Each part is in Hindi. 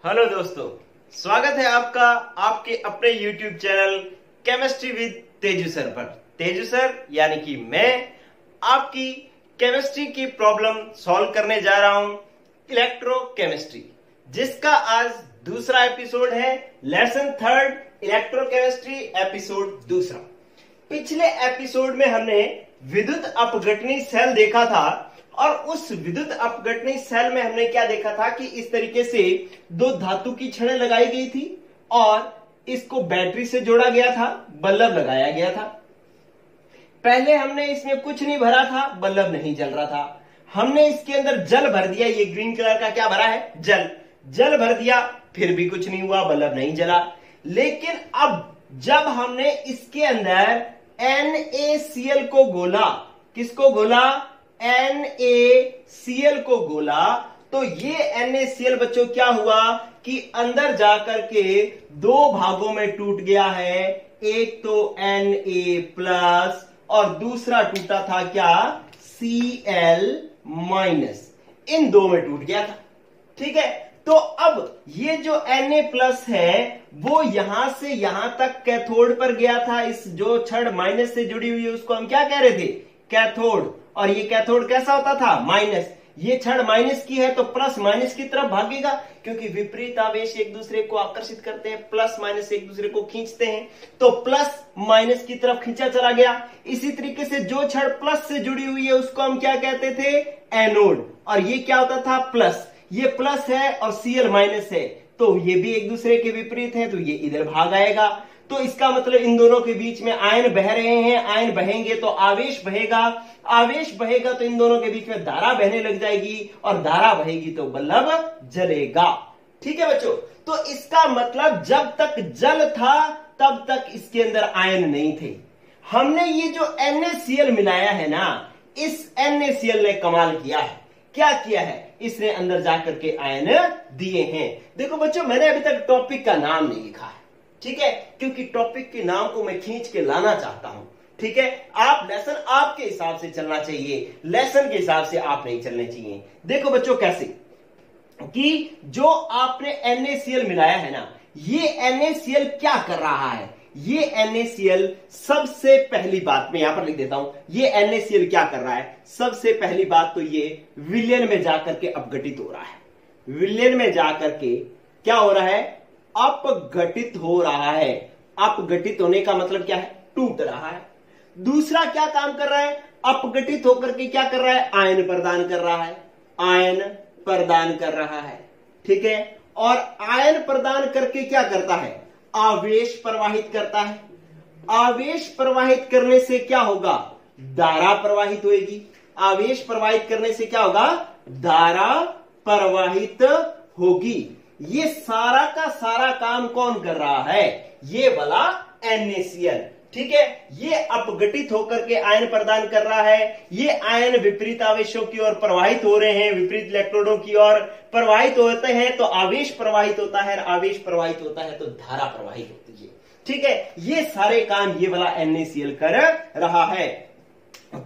हेलो दोस्तों, स्वागत है आपका आपके अपने YouTube channel chemistry with Teju sir पर। तेजू सर यानी कि मैं आपकी केमिस्ट्री की प्रॉब्लम सॉल्व करने जा रहा हूं, इलेक्ट्रोकेमिस्ट्री, जिसका आज दूसरा एपिसोड है। लेसन थर्ड, इलेक्ट्रोकेमिस्ट्री, एपिसोड दूसरा। पिछले एपिसोड में हमने विद्युत अपघटनी सेल देखा था और उस विद्युत अपघटनी सेल में हमने क्या देखा था कि इस तरीके से दो धातु की छड़ें लगाई गई थी और इसको बैटरी से जोड़ा गया था, बल्ब लगाया गया था। पहले हमने इसमें कुछ नहीं भरा था, बल्ब नहीं जल रहा था। हमने इसके अंदर जल भर दिया, ये ग्रीन कलर का क्या भरा है, जल भर दिया, फिर भी कुछ नहीं हुआ, बल्ब नहीं जला। लेकिन अब जब हमने इसके अंदर NaCl को घोला, किसको घोला, NaCl को घोला, तो ये NaCl बच्चों क्या हुआ कि अंदर जाकर के दो भागों में टूट गया है। एक तो Na प्लस और दूसरा टूटा था क्या, Cl माइनस, इन दो में टूट गया था। ठीक है, तो अब ये जो Na प्लस है वो यहां से यहां तक कैथोड पर गया था। इस जो छड़ माइनस से जुड़ी हुई है उसको हम क्या कह रहे थे, कैथोड। और ये कैथोड कैसा होता था, माइनस। ये छड़ माइनस की है तो प्लस माइनस की तरफ भागेगा, क्योंकि विपरीत आवेश एक दूसरे को आकर्षित करते हैं, प्लस माइनस एक दूसरे को खींचते हैं, तो प्लस माइनस की तरफ खींचा चला गया। इसी तरीके से जो छड़ प्लस से जुड़ी हुई है उसको हम क्या कहते थे, एनोड। और ये क्या होता था, प्लस। ये प्लस है और Cl माइनस है, तो ये भी एक दूसरे के विपरीत है, तो ये इधर भाग आएगा। तो इसका मतलब इन दोनों के बीच में आयन बह रहे हैं, आयन बहेंगे तो आवेश बहेगा, आवेश बहेगा तो इन दोनों के बीच में धारा बहने लग जाएगी, और धारा बहेगी तो बल्ब जलेगा। ठीक है बच्चों, तो इसका मतलब जब तक जल था तब तक इसके अंदर आयन नहीं थे। हमने ये जो NaCl मिलाया है ना, इस NaCl ने कमाल किया है। क्या किया है, इसने अंदर जाकर के आयन दिए हैं। देखो बच्चों, मैंने अभी तक टॉपिक का नाम नहीं लिखा है, ठीक है, क्योंकि टॉपिक के नाम को मैं खींच के लाना चाहता हूं। ठीक है, आप लेसन आपके हिसाब से चलना चाहिए, लेसन के हिसाब से आप नहीं चलने चाहिए। देखो बच्चों कैसे कि जो आपने NaCl मिलाया है ना, ये NaCl क्या कर रहा है, ये NaCl सबसे पहली बात मैं यहां पर लिख देता हूं, ये NaCl क्या कर रहा है। सबसे पहली बात तो ये विलयन में जाकर के अपघटित हो रहा है। विलयन में जाकर के क्या हो रहा है, अपघटित हो रहा है। अपघटित होने का मतलब क्या है, टूट रहा है। दूसरा क्या काम कर रहा है, अपघटित होकर के क्या कर रहा है, आयन प्रदान कर रहा है, आयन प्रदान कर रहा है। ठीक है, और आयन प्रदान करके क्या करता है, आवेश प्रवाहित करता है। आवेश प्रवाहित करने से क्या होगा, धारा प्रवाहित होगी। आवेश प्रवाहित करने से क्या होगा, धारा प्रवाहित होगी। ये सारा का सारा काम कौन कर रहा है, ये वाला NaCl। ठीक है, ये अपघटित होकर के आयन प्रदान कर रहा है। ये आयन विपरीत आवेशों की ओर प्रवाहित हो रहे हैं, विपरीत इलेक्ट्रोडों की ओर प्रवाहित होते हैं तो आवेश प्रवाहित होता है, आवेश प्रवाहित होता है तो धारा प्रवाहित होती है। ठीक है, ये सारे काम ये वाला NaCl कर रहा है।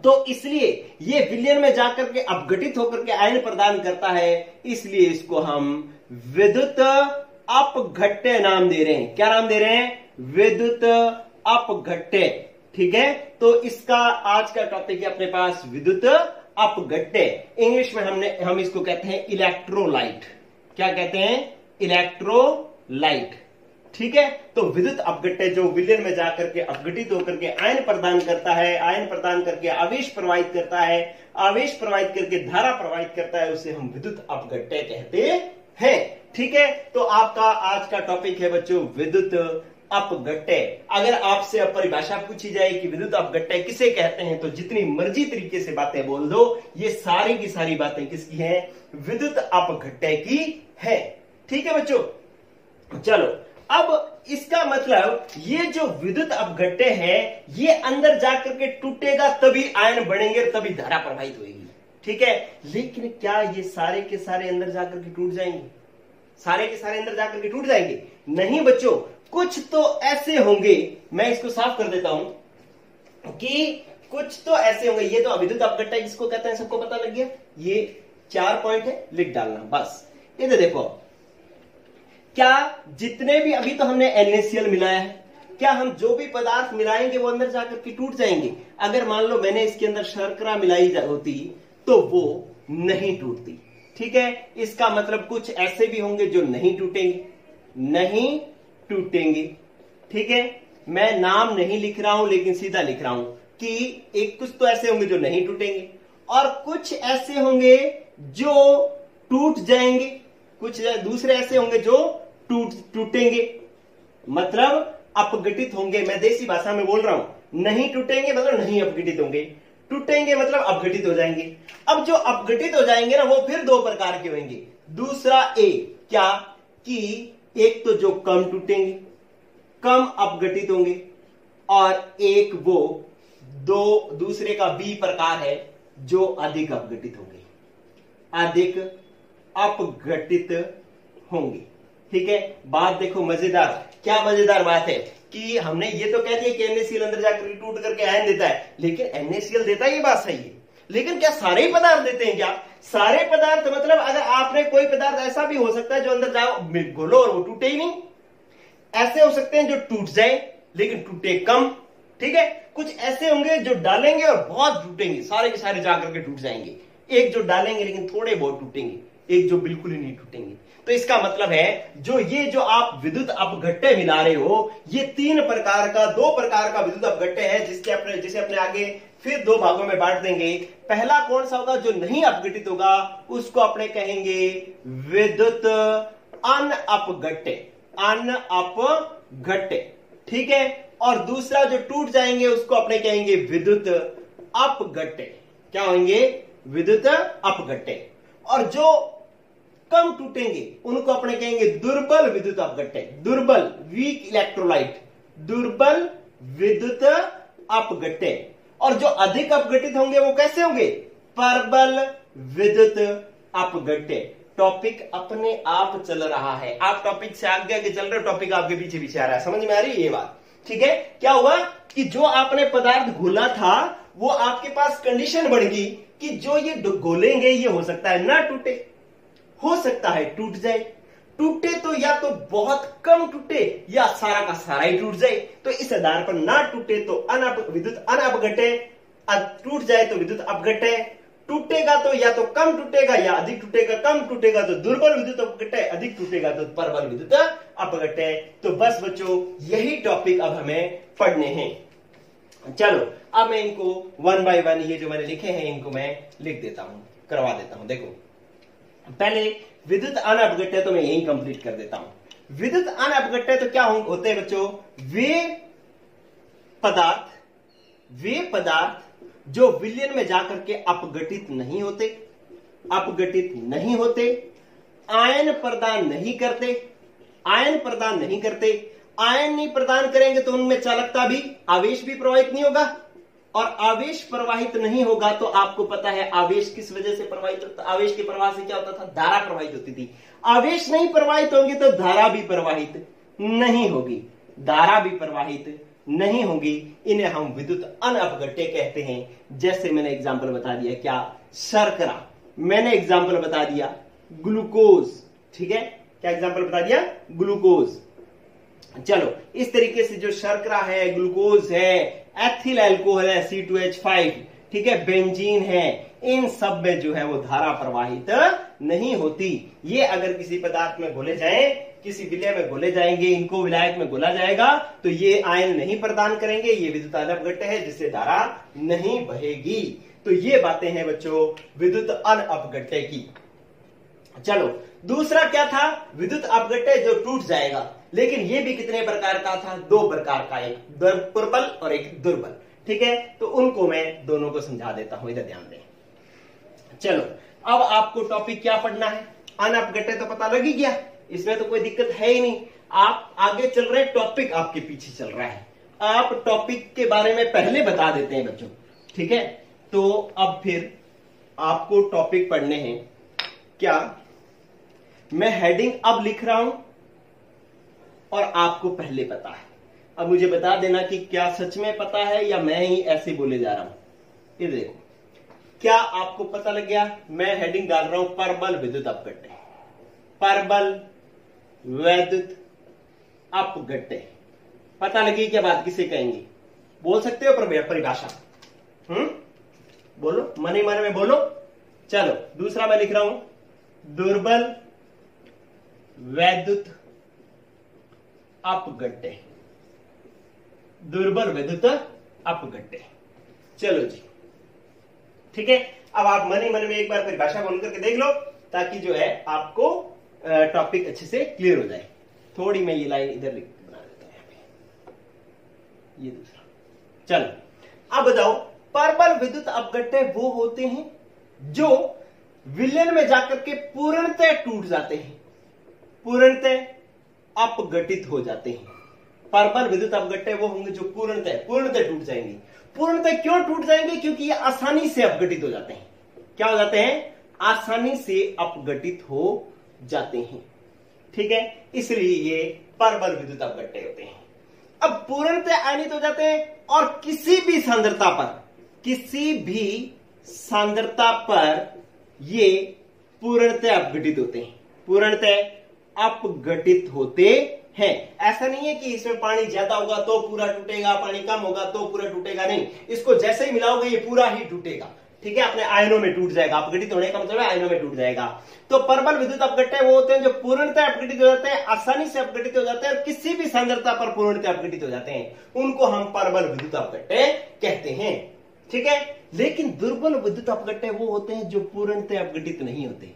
तो इसलिए ये विलयन में जाकर के अपघटित होकर के आयन प्रदान करता है, इसलिए इसको हम विद्युत अपघट्य नाम दे रहे हैं। क्या नाम दे रहे हैं, विद्युत अपघट्य। ठीक है, तो इसका आज का टॉपिक है अपने पास विद्युत अपघट्य। इंग्लिश में हम इसको कहते हैं इलेक्ट्रोलाइट। क्या कहते हैं, इलेक्ट्रोलाइट। ठीक है, तो विद्युत अपघट्य जो विलयन में जाकर के अपघटित होकर के आयन प्रदान करता है, आयन प्रदान करके आवेश प्रवाहित करता है, आवेश प्रवाहित करके धारा प्रवाहित करता है, उसे हम विद्युत अपघट्य कहते हैं। ठीक है, तो आपका आज का टॉपिक है बच्चों विद्युत अपघट्य। अगर आपसे अब परिभाषा पूछी जाए कि विद्युत अपघट्य किसे कहते हैं, तो जितनी मर्जी तरीके से बातें बोल दो, ये सारी की सारी बातें किसकी हैं, विद्युत अपघट्य की है। ठीक है बच्चों, चलो अब इसका मतलब ये जो विद्युत अपघट्य है ये अंदर जाकर के टूटेगा तभी आयन बढ़ेंगे, तभी धारा प्रवाहित होगी। ठीक है, लेकिन क्या ये सारे के सारे अंदर जाकर के टूट जाएंगे, सारे के सारे अंदर जाकर के टूट जाएंगे, नहीं बच्चों, कुछ तो ऐसे होंगे। मैं इसको साफ कर देता हूं कि कुछ तो ऐसे होंगे। ये तो अविद्युत अपघट्य जिसको कहते हैं, सबको पता लग गया। ये 4 पॉइंट है, लिख डालना बस। इधर देखो, क्या जितने भी अभी तो हमने NaCl मिलाया है, क्या हम जो भी पदार्थ मिलाएंगे वो अंदर जाकर के टूट जाएंगे? अगर मान लो मैंने इसके अंदर शर्करा मिलाई होती तो वो नहीं टूटती। ठीक है, इसका मतलब कुछ ऐसे भी होंगे जो नहीं टूटेंगे, नहीं टूटेंगे। ठीक है, मैं नाम नहीं लिख रहा हूं लेकिन सीधा लिख रहा हूं कि एक कुछ तो ऐसे होंगे जो नहीं टूटेंगे और कुछ ऐसे होंगे जो टूट जाएंगे, कुछ दूसरे ऐसे होंगे जो टूटेंगे, मतलब अपघटित होंगे। मैं देसी भाषा में बोल रहा हूं, नहीं टूटेंगे मतलब नहीं अपघटित होंगे, टूटेंगे मतलब अपघटित हो जाएंगे। अब जो अपघटित हो जाएंगे ना वो फिर दो प्रकार के होंगे। दूसरा ए क्या कि एक तो जो कम टूटेंगे, कम अपघटित होंगे, और एक वो दूसरे का बी प्रकार है जो अधिक अपघटित होंगे, अधिक अपघटित होंगे। ठीक है, बात देखो मजेदार, क्या मजेदार बात है कि हमने ये तो कह दिया कि NaCl अंदर जाकर टूट करके आयन देता है, लेकिन NaCl देता है ये बात सही है, लेकिन क्या सारे ही पदार्थ देते हैं? क्या सारे पदार्थ मतलब अगर आपने कोई पदार्थ ऐसा भी हो सकता है जो अंदर जाओ घोलो और वो टूटे ही नहीं, ऐसे हो सकते हैं जो टूट जाए लेकिन टूटे कम। ठीक है, कुछ ऐसे होंगे जो डालेंगे और बहुत टूटेंगे, सारे के सारे जाकर के टूट जाएंगे, एक जो डालेंगे लेकिन थोड़े बहुत टूटेंगे, एक जो बिल्कुल ही नहीं टूटेंगे। तो इसका मतलब है जो आप विद्युत अपघट्य मिला रहे हो, ये दो प्रकार का विद्युत अपघट्य है जिसे अपने आगे फिर दो भागों में बांट देंगे। पहला कौन सा होगा? जो नहीं अपघटित होगा उसको अपने कहेंगे विद्युत अनअपघट्य, अनअपघट्य। ठीक है, और दूसरा जो टूट जाएंगे उसको अपने कहेंगे विद्युत अपघट्य। क्या होंगे? विद्युत अपघट्य। और जो कम टूटेंगे उनको अपने कहेंगे दुर्बल विद्युत अपघट्य, दुर्बल, वीक इलेक्ट्रोलाइट, दुर्बल विद्युत अपघट्य। और जो अधिक अपघटित होंगे वो कैसे होंगे? प्रबल विद्युत अपघट्य। टॉपिक अपने आप चल रहा है, आप टॉपिक से आगे आगे चल रहे हो, टॉपिक आपके पीछे पीछे आ रहा है। समझ में आ रही है ये बात? ठीक है, क्या हुआ कि जो आपने पदार्थ घोला था वो आपके पास कंडीशन बढ़ गई कि जो ये घोलेंगे ये हो सकता है ना टूटे, हो सकता है टूट जाए। टूटे तो या तो बहुत कम टूटे या सारा का सारा ही टूट जाए। तो इस आधार पर ना टूटे तो विद्युत अनअपघट्य, टूट जाए तो विद्युत अपघट्य, टूटेगा तो या तो कम टूटेगा या अधिक टूटेगा, कम टूटेगा तो दुर्बल विद्युत अपघट्य, अधिक टूटेगा तो प्रबल विद्युत अपघट्य। तो बस बच्चों यही टॉपिक अब हमें पढ़ने हैं। चलो अब मैं इनको वन बाय वन ये जो मैंने लिखे हैं इनको मैं लिख देता हूं, करवा देता हूं। देखो पहले विद्युत अनअपघट्य तो मैं यही कंप्लीट कर देता हूं। विद्युत अनअपघट्य तो क्या होते हैं बच्चों? वे पदार्थ जो विलयन में जाकर के अपघटित नहीं होते, आयन प्रदान नहीं करते, आयन नहीं प्रदान करेंगे तो उनमें चालकता भी, आवेश भी प्रवाहित नहीं होगा, और आवेश प्रवाहित नहीं होगा तो आपको पता है आवेश किस वजह से प्रवाहित होता? आवेश के प्रवाह से क्या होता था? धारा प्रवाहित होती थी। आवेश नहीं प्रवाहित होंगे तो धारा भी प्रवाहित नहीं होगी, धारा भी प्रवाहित नहीं होगी। इन्हें हम विद्युत अनअपघट्य कहते हैं। जैसे मैंने एग्जाम्पल बता दिया, क्या? शर्करा। मैंने एग्जाम्पल बता दिया ग्लूकोज। ठीक है, क्या एग्जाम्पल बता दिया? ग्लूकोज। चलो इस तरीके से जो शर्करा है, ग्लूकोज है, एथिल अल्कोहल है C2H5, ठीक है, बेंजीन है, इन सब में जो है वो धारा प्रवाहित नहीं होती। ये अगर किसी पदार्थ में घोले जाएं, किसी विलय में घोले जाएंगे, इनको विलायक में घोला जाएगा तो ये आयन नहीं प्रदान करेंगे, ये विद्युत अनअपघट्य है जिससे धारा नहीं बहेगी। तो ये बातें हैं बच्चों विद्युत अनअपघट्य की। चलो दूसरा क्या था? विद्युत अपघट्य जो टूट जाएगा, लेकिन ये भी कितने प्रकार का था? दो प्रकार का, एक प्रबल और एक दुर्बल। ठीक है, तो उनको मैं दोनों को समझा देता हूं, इधर ध्यान दें। चलो अब आपको टॉपिक क्या पढ़ना है? अनअपघट्य तो पता लग ही गया, इसमें तो कोई दिक्कत है ही नहीं। आप आगे चल रहे हैं, टॉपिक आपके पीछे चल रहा है, आप टॉपिक के बारे में पहले बता देते हैं बच्चों। ठीक है, तो अब फिर आपको टॉपिक पढ़ने हैं। क्या मैं हेडिंग अब लिख रहा हूं और आपको पहले पता है? अब मुझे बता देना कि क्या सच में पता है या मैं ही ऐसे बोले जा रहा हूं। ये देखो, क्या आपको पता लग गया? मैं हेडिंग डाल रहा हूं प्रबल विद्युत अपघट्य, प्रबल वैद्युत अपघट्य। पता लगी क्या बात, किसे कहेंगे? बोल सकते हो परिभाषा? बोलो, मन ही मन में बोलो। चलो दूसरा मैं लिख रहा हूं, दुर्बल वैद्युत अपघट्य। दुर्बल वैद्युत अपघट्य। चलो जी, ठीक है। अब आप मन ही मन में एक बार परिभाषा बोल करके देख लो, ताकि जो है आपको टॉपिक अच्छे से क्लियर हो जाए। थोड़ी मैं ये लाइन इधर बना देता हूं, यहाँ पे ये दूसरा। चलो अब बताओ, परबल विद्युत अपघट्य वो होते हैं जो विलयन में जाकर के पूर्णतः टूट जाते हैं, पूर्णतः अपघटित हो जाते हैं। परबल विद्युत अपघट्य वो होंगे जो पूर्णतः टूट जाएंगे। पूर्णतः क्यों टूट जाएंगे? क्योंकि ये आसानी से अपघटित हो जाते हैं। क्या हो जाते हैं? आसानी से अपघटित हो जाते हैं, ठीक है। इसलिए ये परबल विद्युत अपघट्य होते हैं। अब पूर्णतः आयनित हो जाते हैं और किसी भी सांद्रता पर ये पूर्णतः अपघटित होते हैं, पूर्णतः अपघटित होते हैं। ऐसा नहीं है कि इसमें पानी ज्यादा होगा तो पूरा टूटेगा, पानी कम होगा तो पूरा टूटेगा, नहीं। इसको जैसे ही मिलाओगे ये पूरा ही टूटेगा, ठीक है, अपने आयनों में टूट जाएगा। अपघटित होने का मतलब है आयनों में टूट जाएगा। तो परबल विद्युत अपघट्य वो होते हैं जो पूर्णतः अपघटित हो जाते हैं, आसानी से अपघटित हो जाते हैं और किसी भी सांद्रता पर पूर्णतः अपघटित हो जाते हैं। उनको हम परबल विद्युत अपघट्य कहते हैं, ठीक है। लेकिन दुर्बल विद्युत अपघट्य वो होते हैं जो पूर्णतः अपघटित नहीं होते,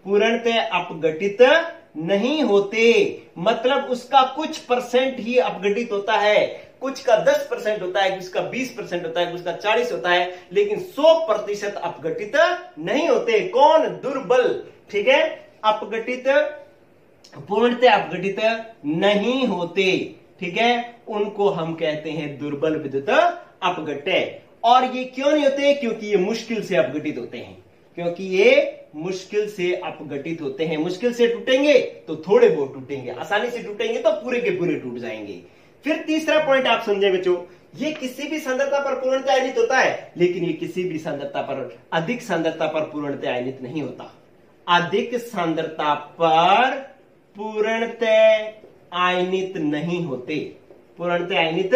पूर्णतः अपघटित नहीं होते। मतलब उसका कुछ परसेंट ही अपघटित होता है, कुछ का 10% होता है, कुछ का 20% होता है, कुछ का 40 होता है, लेकिन 100% अपघटित नहीं होते। कौन? दुर्बल, ठीक है, अपघटित, पूर्णतः अपघटित नहीं होते, ठीक है। उनको हम कहते हैं दुर्बल विद्युत अपघट्य। और ये क्यों नहीं होते? क्योंकि ये मुश्किल से अपघटित होते हैं, क्योंकि ये मुश्किल से अपघटित होते हैं। मुश्किल से टूटेंगे तो थोड़े बहुत टूटेंगे, आसानी से टूटेंगे तो पूरे के पूरे टूट जाएंगे। फिर तीसरा पॉइंट आप समझे बच्चों, ये किसी भी सांद्रता पर पूर्णतः आयनित होता है, लेकिन ये किसी भी सांद्रता पर, अधिक सांद्रता पर पूर्णतः आयनित नहीं होता। अधिक सांद्रता पर पूर्णतः आयनित नहीं होते, पूर्णतः आयनित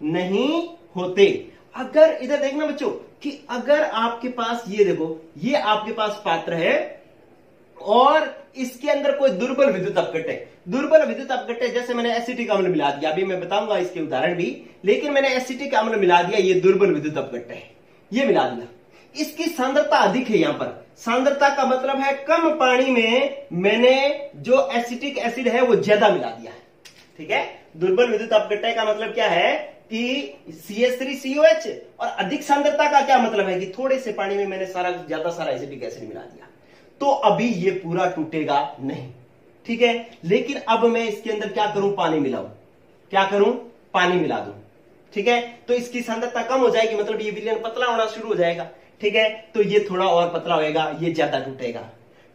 नहीं होते। अगर इधर देखना बच्चों कि अगर आपके पास ये देखो, ये आपके पास पात्र है और इसके अंदर कोई दुर्बल विद्युत अपघट्य, दुर्बल विद्युत अपघट्य जैसे मैंने एसिटिक अम्ल मिला दिया, अभी मैं बताऊंगा इसके उदाहरण भी, लेकिन मैंने एसिटिक अम्ल मिला दिया, ये दुर्बल विद्युत अपघट्य है, ये मिला दिया। इसकी सांद्रता अधिक है, यहां पर सांद्रता का मतलब है कम पानी में मैंने जो एसिटिक एसिड है वो ज्यादा मिला दिया है, ठीक है। दुर्बल विद्युत अपघट्य का मतलब क्या है कि CH3COH, और अधिक सांद्रता का क्या मतलब है कि थोड़े से पानी में मैंने ज्यादा सारा एसिटिक एसिड मिला दिया, तो अभी ये पूरा टूटेगा नहीं, ठीक है। लेकिन अब मैं इसके अंदर क्या करूं? पानी मिलाऊं, क्या करूं? पानी मिला दूं, ठीक है। तो इसकी सांद्रता कम हो जाएगी, मतलब ये विलयन पतला होना शुरू हो जाएगा, ठीक है। तो ये थोड़ा और पतला होएगा, ये ज्यादा टूटेगा।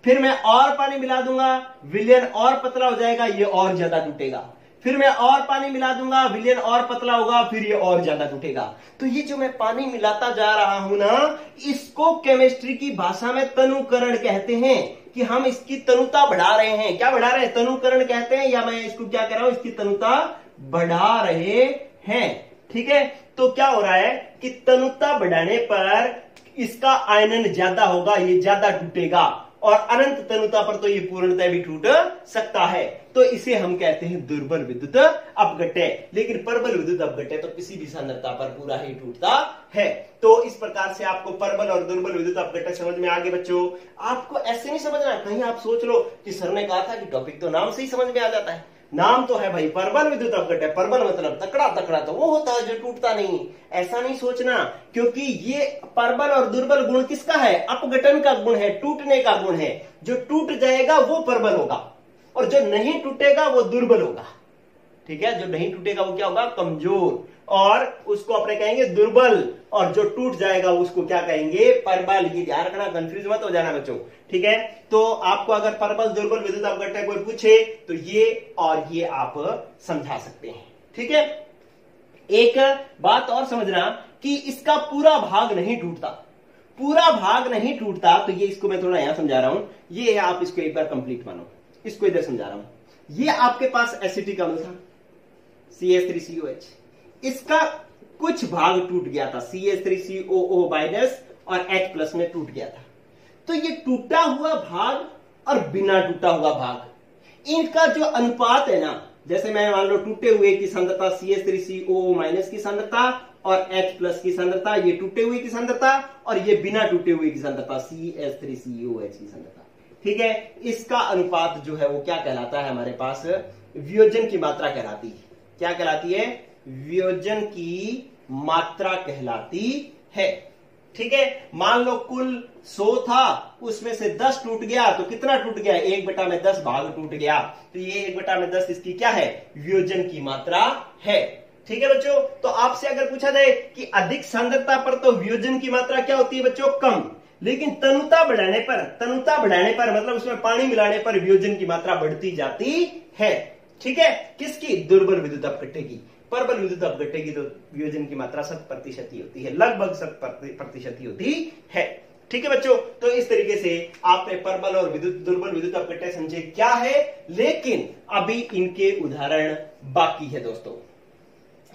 फिर मैं और पानी मिला दूंगा, विलयन और पतला हो जाएगा, ये और ज्यादा टूटेगा। फिर मैं और पानी मिला दूंगा, विलयन और पतला होगा, फिर ये और ज्यादा टूटेगा। तो ये जो मैं पानी मिलाता जा रहा हूं ना, इसको केमिस्ट्री की भाषा में तनुकरण कहते हैं, कि हम इसकी तनुता बढ़ा रहे हैं। क्या बढ़ा रहे हैं? तनुकरण कहते हैं, या मैं इसको क्या कर रहा हूं? इसकी तनुता बढ़ा रहे हैं, ठीक है। तो क्या हो रहा है कि तनुता बढ़ाने पर इसका आयनन ज्यादा होगा, ये ज्यादा टूटेगा, और अनंत तनुता पर तो ये पूर्णतः भी टूट सकता है। तो इसे हम कहते हैं दुर्बल विद्युत अपघट्य। लेकिन प्रबल विद्युत अपघट्य तो किसी भी सांद्रता पर पूरा ही टूटता है। तो इस प्रकार से आपको प्रबल और दुर्बल विद्युत अपघट्य समझ में आ गए बच्चों। आपको ऐसे नहीं समझना, कहीं आप सोच लो कि सर ने कहा था कि टॉपिक तो नाम से ही समझ में आ जाता है। नाम तो है भाई प्रबल विद्युत अपघट्य, प्रबल मतलब तकड़ा, तकड़ा तो वो होता है जो टूटता नहीं, ऐसा नहीं सोचना। क्योंकि ये प्रबल और दुर्बल गुण किसका है? अपघटन का गुण है, टूटने का गुण है। जो टूट जाएगा वो प्रबल होगा और जो नहीं टूटेगा वो दुर्बल होगा, ठीक है। जो नहीं टूटेगा वो क्या होगा? कमजोर, और उसको अपने कहेंगे दुर्बल, और जो टूट जाएगा उसको क्या कहेंगे? प्रबल। ये ध्यान रखना, कंफ्यूज मत हो जाना बच्चों, ठीक है। तो आपको अगर प्रबल दुर्बल विद्युत अपघट्य कोई पूछे तो ये और ये आप समझा सकते हैं, ठीक है। एक बात और समझना कि इसका पूरा भाग नहीं टूटता, पूरा भाग नहीं टूटता। तो ये इसको मैं थोड़ा यहां समझा रहा हूं, ये है, आप इसको एक बार कंप्लीट मानो, इसको इधर समझा रहा हूं। ये आपके पास एसिटिक अम्ल था CH3COH, इसका कुछ भाग टूट गया था CH3COO- और H+ में टूट गया था। तो ये टूटा हुआ भाग और बिना टूटा हुआ भाग, इनका जो अनुपात है ना, जैसे मैं मान लो टूटे हुए की सांद्रता CH3COO- की सांद्रता और H+ की सांद्रता, ये टूटे हुए की सांद्रता और ये बिना टूटे हुए की सांद्रता CH3COH की सांद्रता, ठीक है। इसका अनुपात जो है वो क्या कहलाता है, हमारे पास वियोजन की मात्रा कहलाती है। क्या कहलाती है? वियोजन की मात्रा कहलाती है, ठीक है। मान लो कुल 100 था, उसमें से 10 टूट गया, तो कितना टूट गया? 1/10 भाग टूट गया, तो ये 1/10 इसकी क्या है? वियोजन की मात्रा है, ठीक है बच्चों। तो आपसे अगर पूछा जाए कि अधिक सांद्रता पर तो वियोजन की मात्रा क्या होती है बच्चों? कम, लेकिन तनुता बढ़ाने पर मतलब उसमें पानी मिलाने पर वियोजन की मात्रा बढ़ती जाती है, ठीक है। किसकी? दुर्बल विद्युत अपघट्य की। प्रबल विद्युत अपघट्य की तो वियोजन की मात्रा 100% ही होती है, लगभग 100% ही होती है, ठीक है बच्चों। तो इस तरीके से आपने प्रबल और दुर्बल विद्युत अपघट्य समझे क्या है, लेकिन अभी इनके उदाहरण बाकी है दोस्तों।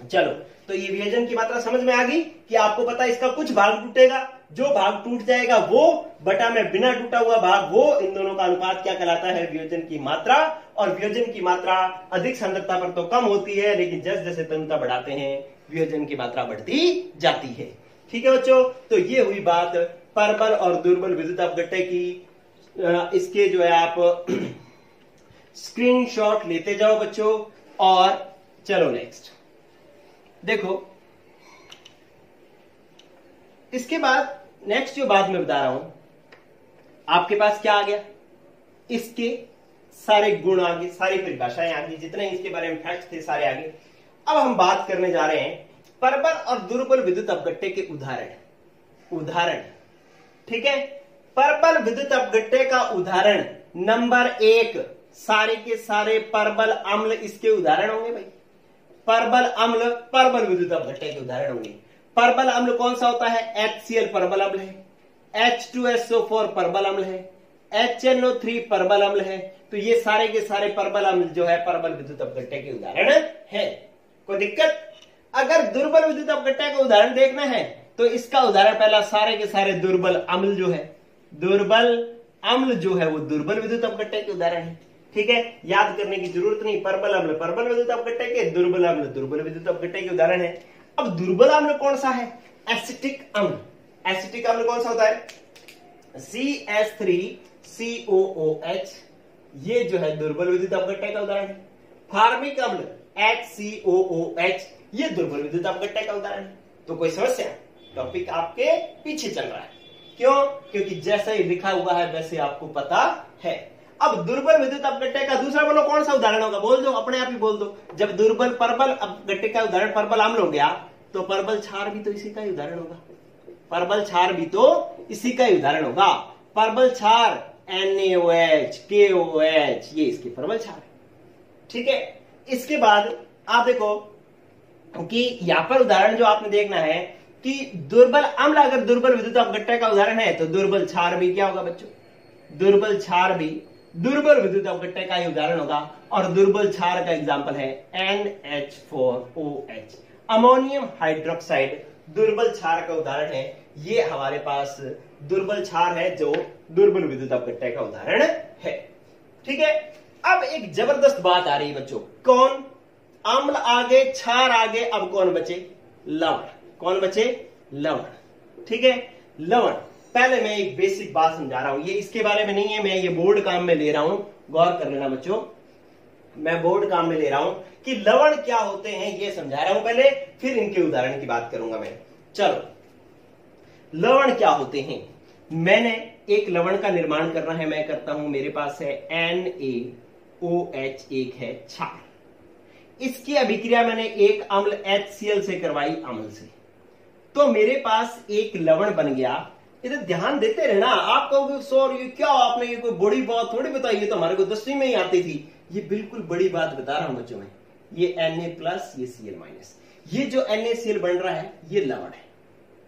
चलो, तो ये वियोजन की मात्रा समझ में आ गई कि आपको पता है इसका कुछ भाग टूटेगा, जो भाग टूट जाएगा वो बटा में बिना टूटा हुआ भाग, वो इन दोनों का अनुपात क्या कहलाता है? वियोजन की मात्रा। और वियोजन की मात्रा अधिक सांद्रता पर तो कम होती है, लेकिन जैसे जैसे तनुता बढ़ाते हैं वियोजन की मात्रा बढ़ती जाती है, ठीक है बच्चों। तो ये हुई बात प्रबल और दुर्बल विद्युत अपघट्य की। इसके जो है आप स्क्रीनशॉट लेते जाओ बच्चों। और चलो नेक्स्ट देखो, इसके बाद नेक्स्ट जो बात मैं बता रहा हूं, आपके पास क्या आ गया? इसके सारे गुण आ गए, सारी परिभाषाएं आ गई, जितने इसके बारे में फैक्ट थे सारे आ गए। अब हम बात करने जा रहे हैं प्रबल और दुर्बल विद्युत अपघट्य के उदाहरण, ठीक है। प्रबल विद्युत अपघट्य का उदाहरण नंबर 1, सारे के सारे प्रबल अम्ल इसके उदाहरण होंगे भाई। प्रबल अम्ल प्रबल विद्युत अपघट्य के उदाहरण होंगे। प्रबल अम्ल कौन सा होता है? HCl प्रबल अम्ल है, H2SO4 प्रबल अम्ल है, HNO3 प्रबल अम्ल है। तो ये सारे के सारे प्रबल अम्ल जो है प्रबल विद्युत अपघट्य के उदाहरण है। कोई दिक्कत? अगर दुर्बल विद्युत अपघट्य का उदाहरण देखना है तो इसका उदाहरण पहला, सारे के सारे दुर्बल अम्ल जो है, दुर्बल अम्ल जो है वो दुर्बल विद्युत अपघट्य के उदाहरण है, ठीक है। याद करने की जरूरत नहीं, प्रबल अम्ल प्रबल विद्युत अपघट्य के, दुर्बल अम्ल दुर्बल विद्युत अपघट्य के उदाहरण है। अब दुर्बल अम्ल कौन सा है? एसिटिक अम्ल। एसिटिक अम्ल कौन सा होता है? CH3COOH, ये जो है दुर्बल विद्युत अपघट्य का उदाहरण है। फार्मिक अम्ल HCOOH, ये दुर्बल विद्युत अपघट्य का उदाहरण है। तो कोई समस्या? टॉपिक आपके पीछे चल रहा है, क्यों? क्योंकि जैसा ही लिखा हुआ है वैसे आपको पता है। अब दुर्बल विद्युत अपघट्य का दूसरा बोलो कौन सा उदाहरण होगा? बोल दो, अपने आप ही बोल दो। जब दुर्बल प्रबल अपघट्य का उदाहरण प्रबल अम्ल हो गया, तो प्रबल क्षार भी तो इसी का ही उदाहरण होगा। प्रबल क्षार भी तो इसी का ही उदाहरण होगा। प्रबल क्षार NaOH, KOH, ये इसके प्रबल क्षार, ठीक है। इसके बाद आप देखो कि यहां पर उदाहरण जो आपने देखना है कि दुर्बल अम्ल अगर दुर्बल विद्युत अपघट्य का उदाहरण है, तो दुर्बल क्षार भी क्या होगा बच्चों? दुर्बल क्षार भी दुर्बल विद्युत अपघट्य का ही उदाहरण होगा। और दुर्बल क्षार का एग्जाम्पल है NH4OH, अमोनियम हाइड्रोक्साइड दुर्बल क्षार का उदाहरण है। ये हमारे पास दुर्बल क्षार है जो दुर्बल विद्युत अपघट्य का उदाहरण है, ठीक है। अब एक जबरदस्त बात आ रही है बच्चों, कौन? अम्ल आगे, क्षार आगे, अब कौन बचे? लवण। कौन बचे? लवण, ठीक है। लवण, पहले मैं एक बेसिक बात समझा रहा हूं, ये इसके बारे में नहीं है, मैं ये बोर्ड काम में ले रहा हूं, गौर कर लेना बच्चों। मैं बोर्ड काम में ले रहा हूं कि लवण क्या होते हैं ये समझा रहा हूं पहले, फिर इनके उदाहरण की बात करूंगा मैं। चलो, लवण क्या होते हैं? मैंने एक लवण का निर्माण करना है, मैं करता हूं। मेरे पास है NaOH, एक है क्षार। इसकी अभिक्रिया मैंने एक अम्ल HCl से करवाई, अम्ल से, तो मेरे पास एक लवण बन गया। इधर ध्यान देते रहना। आप कहोगे सर ये क्या, आपने ये कोई बड़ी बात थोड़ी बताई, ये तो हमारे को 10वीं में ही आती थी। ये बिल्कुल बड़ी बात बता रहा हूं बच्चों में। ये Na+, ये Cl-, ये जो NaCl बन रहा है ये लवण है,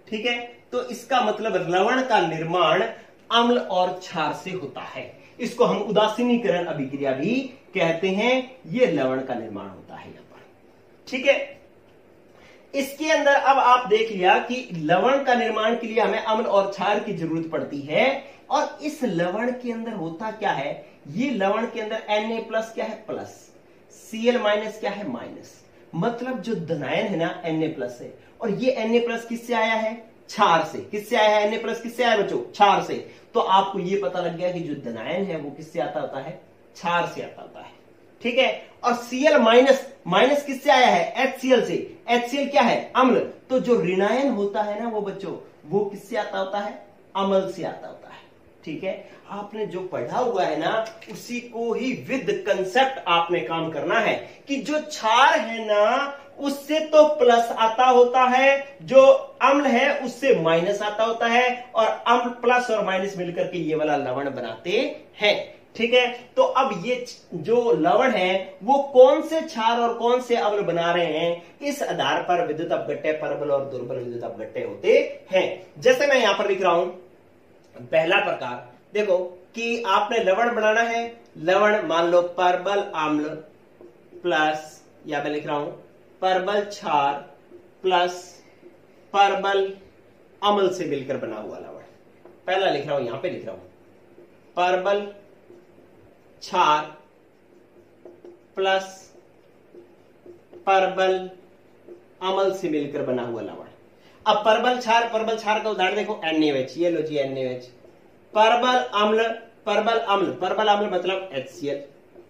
ठीक है। तो इसका मतलब लवण का निर्माण अम्ल और क्षार से होता है। इसको हम उदासीनीकरण अभिक्रिया भी कहते हैं। ये लवण का निर्माण होता है यहां पर, ठीक है। इसके अंदर अब आप देख लिया कि लवण का निर्माण के लिए हमें अम्ल और क्षार की जरूरत पड़ती है, और इस लवण के अंदर होता क्या है, ये लवण के अंदर Na+ क्या है प्लस, Cl- क्या है माइनस, मतलब जो धनायन है ना Na+ है, और ये Na+ किससे आया है, क्षार से। किससे आया है Na+, किससे आया बच्चों, क्षार से। तो आपको ये पता लग गया कि जो धनायन है वो किससे आता होता है, क्षार से आता होता है, ठीक है। और Cl- किससे आया है, HCl से। HCl क्या है, अम्ल। तो जो ऋणायन होता है ना वो बच्चों, वो किससे आता होता है, अम्ल से आता होता है, ठीक है। आपने जो पढ़ा हुआ है ना उसी को ही विद कंसेप्ट आपने काम करना है कि जो क्षार है ना उससे तो प्लस आता होता है, जो अम्ल है उससे माइनस आता होता है, और अम्ल प्लस और माइनस मिलकर के ये वाला लवण बनाते हैं, ठीक है। तो अब ये जो लवण है वो कौन से क्षार और कौन से अम्ल बना रहे हैं, इस आधार पर विद्युत अपघट्य प्रबल और दुर्बल विद्युत अपघट्य होते हैं। जैसे मैं यहां पर लिख रहा हूं, पहला प्रकार देखो कि आपने लवण बनाना है, लवण मान लो परबल अम्ल प्लस, या मैं लिख रहा हूं परबल क्षार प्लस परबल अम्ल से मिलकर बना हुआ लवण। पहला लिख रहा हूं, यहां पे लिख रहा हूं परबल क्षार प्लस परबल अम्ल से मिलकर बना हुआ लवण। अब परबल क्षार का उदाहरण देखो NaOH, ये लो जी NaOH। परबल अम्ल मतलब HCl,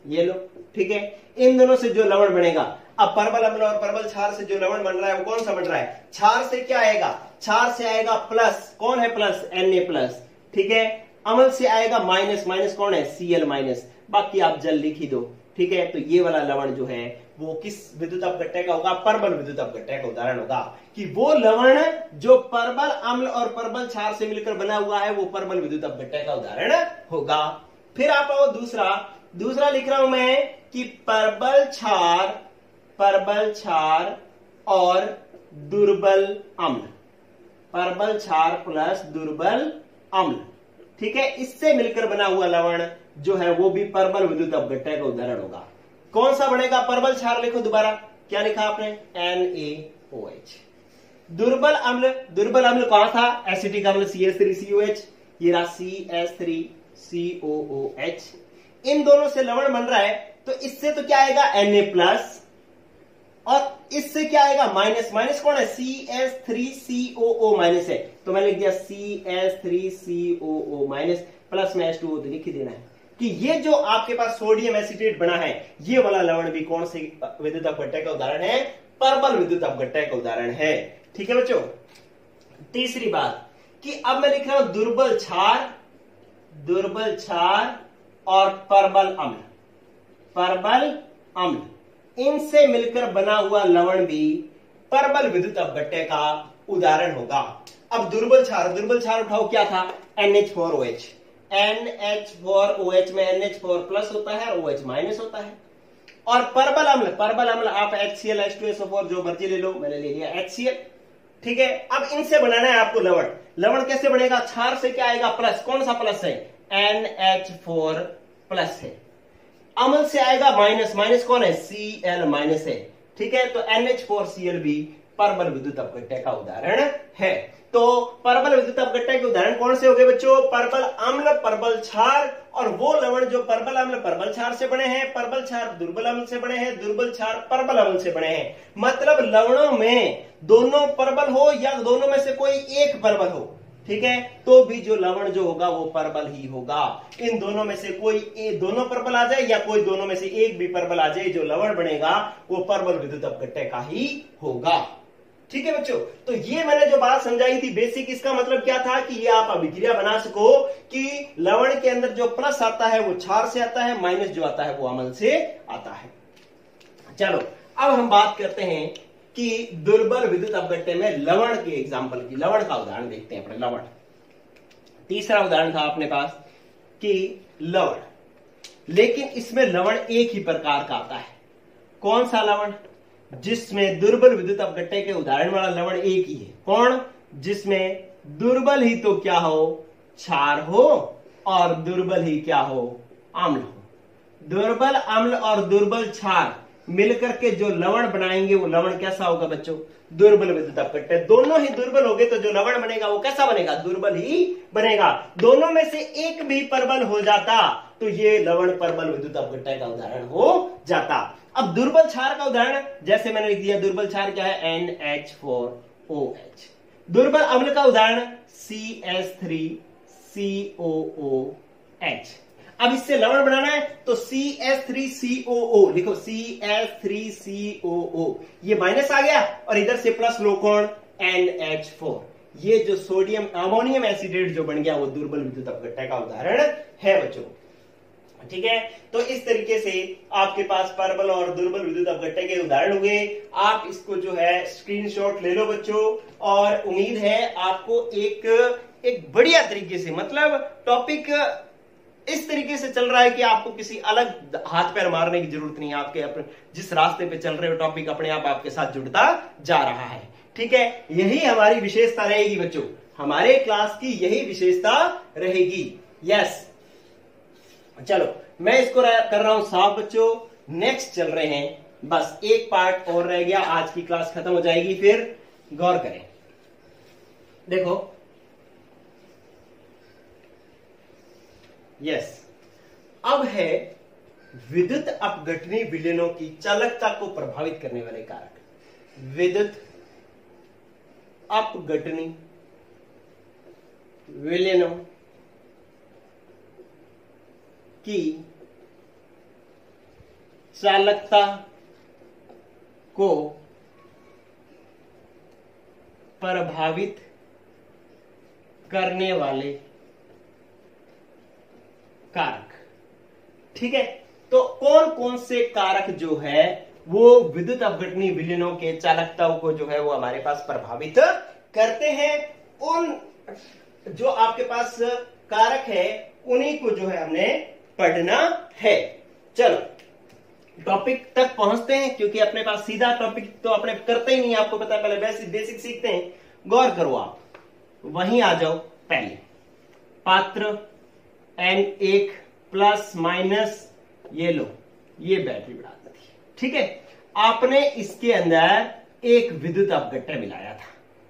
ये लो, ठीक है। इन दोनों से जो लवण बनेगा, अब परबल अम्ल और परबल क्षार से जो लवण बन रहा है वो कौन सा बन रहा है, क्षार से क्या आएगा, क्षार से आएगा प्लस, कौन है प्लस, Na+, ठीक है। अम्ल से आएगा माइनस, माइनस कौन है, Cl-, बाकी आप जल लिख ही दो, ठीक है। तो ये वाला लवण जो है वो किस विद्युत अपघट्य का होगा, परबल विद्युत अपघट्य का उदाहरण होगा, कि वो लवण जो परबल अम्ल और परबल क्षार से मिलकर बना हुआ है वो परबल विद्युत अपघट्य का उदाहरण होगा। फिर आप आओ दूसरा लिख रहा हूं मैं कि परबल क्षार और दुर्बल अम्ल, परबल क्षार प्लस दुर्बल अम्ल, ठीक है। इससे मिलकर बना हुआ लवण जो है वो भी परबल विद्युत अपघट्य का उदाहरण होगा। कौन सा बनेगा, परबल क्षार लिखो दोबारा, क्या लिखा आपने, NaOH। दुर्बल अम्ल कौन था, एसिटिक अम्ल CH3COH, ये रहा CH3COOH। इन दोनों से लवण बन रहा है, तो इससे तो क्या आएगा Na+, और इससे क्या आएगा माइनस, माइनस कौन है, CH3COO- है, तो मैंने लिख दिया CH3COO- प्लस में H2O लिख ही देना है कि ये जो आपके पास सोडियम एसिटेट बना है ये वाला लवण भी कौन से विद्युत अपघट्य का उदाहरण है, परबल विद्युत अपघट्य का उदाहरण है, ठीक है बच्चों। तीसरी बात कि अब मैं लिख रहा हूं दुर्बल क्षार और परबल अम्ल, इनसे मिलकर बना हुआ लवण भी परबल विद्युत अपघट्य का उदाहरण होगा। अब दुर्बल क्षार उठाओ, क्या था, NH4OH। NH4OH में NH4 प्लस होता है और OH माइनस होता है। और परबल अम्ल आप HCl H2SO4 जो मर्जी ले लो, मैंने ले लिया HCl, ठीक है। अब इनसे बनाना है आपको लवण कैसे बनेगा, क्षार से क्या आएगा प्लस, कौन सा प्लस है, NH4 प्लस है। अम्ल से आएगा माइनस, माइनस कौन है, Cl- है, ठीक है। तो NH4Cl भी परबल विद्युत अपघट्य का उदाहरण है। तो परबल विद्युत अपघट्य के उदाहरण कौन से हो गए बच्चों, परबल अम्ल, परबल क्षार, और वो लवण जो परबल अम्ल परबल क्षार से बने हैं, परबल क्षार दुर्बल अम्ल से बने हैं, दुर्बल क्षार परबल अम्ल से बने हैं। मतलब लवणों में दोनों परबल हो या दोनों में से कोई एक परबल हो, ठीक है, तो भी जो लवण जो होगा वो परबल ही होगा। इन दोनों में से कोई दोनों परबल आ जाए या कोई दोनों में से एक भी परबल आ जाए, जो लवण बनेगा वो परबल विद्युत अपघट्य का ही होगा, ठीक है बच्चों। तो ये मैंने जो बात समझाई थी बेसिक, इसका मतलब क्या था कि ये आप अभिक्रिया बना सको कि लवण के अंदर जो प्लस आता है वो क्षार से आता है, माइनस जो आता है वो अम्ल से आता है। चलो अब हम बात करते हैं कि दुर्बल विद्युत अपघट्य में लवण के एग्जाम्पल की, लवण का उदाहरण देखते हैं अपने लवण। तीसरा उदाहरण था अपने पास कि लवण, लेकिन इसमें लवण एक ही प्रकार का आता है। कौन सा लवण, जिसमें दुर्बल विद्युत अपघट्य के उदाहरण वाला लवण एक ही है। कौन, जिसमें दुर्बल ही तो क्या हो, क्षार हो, और दुर्बल ही क्या हो, अम्ल हो। दुर्बल अम्ल और दुर्बल क्षार मिलकर के जो लवण बनाएंगे वो लवण कैसा होगा बच्चों, दुर्बल विद्युत अपघट्य। दोनों ही दुर्बल हो गए तो जो लवण बनेगा वो कैसा बनेगा, दुर्बल ही बनेगा। दोनों में से एक भी प्रबल हो जाता तो ये लवण प्रबल विद्युत अपघट्य का उदाहरण हो जाता। अब दुर्बल क्षार का उदाहरण जैसे मैंने लिख दिया, दुर्बल क्षार क्या है, NH4OH। दुर्बल अम्ल का उदाहरण CH3COOH। अब इससे लवण बनाना है तो CH3COO लिखो, CH3COO, ये माइनस आ गया और इधर से प्लस लो कौन, NH4। ये जो सोडियम अमोनियम एसिडेट जो बन गया वो दुर्बल विद्युत अपघट्य का उदाहरण है बच्चों। ठीक है, तो इस तरीके से आपके पास प्रबल और दुर्बल विद्युत अपघट्य के उदाहरण हुए। आप इसको जो है स्क्रीनशॉट ले लो बच्चों, और उम्मीद है आपको एक बढ़िया तरीके से, मतलब टॉपिक इस तरीके से चल रहा है कि आपको किसी अलग हाथ पैर मारने की जरूरत नहीं है। आपके अपने जिस रास्ते पे चल रहे हो टॉपिक अपने आप आपके साथ जुड़ता जा रहा है। ठीक है, यही हमारी विशेषता रहेगी बच्चों, हमारे क्लास की यही विशेषता रहेगी। यस, चलो मैं इसको कर रहा हूं साफ बच्चों। नेक्स्ट चल रहे हैं, बस एक पार्ट और रह गया, आज की क्लास खत्म हो जाएगी। फिर गौर करें, देखो यस, अब है विद्युत अपघटनी विलयनों की चालकता को प्रभावित करने वाले कारक। विद्युत अपघटनी विलयनों की चालकता को प्रभावित करने वाले कारक। ठीक है, तो कौन कौन से कारक जो है वो विद्युत अपघटनी विलयनों के चालकता को जो है वो हमारे पास प्रभावित करते हैं। उन जो आपके पास कारक है उन्हीं को जो है हमने पढ़ना है। चलो टॉपिक तक पहुंचते हैं, क्योंकि अपने पास सीधा टॉपिक तो अपने करते ही नहीं, आपको पता है, पहले बेसिक सीखते हैं। गौर करो, आप वहीं आ जाओ। पहले पात्र N1 प्लस माइनस, ये लो, ये बैटरी बढ़ा दी। ठीक है, आपने इसके अंदर एक विद्युत अपघट्य मिलाया था,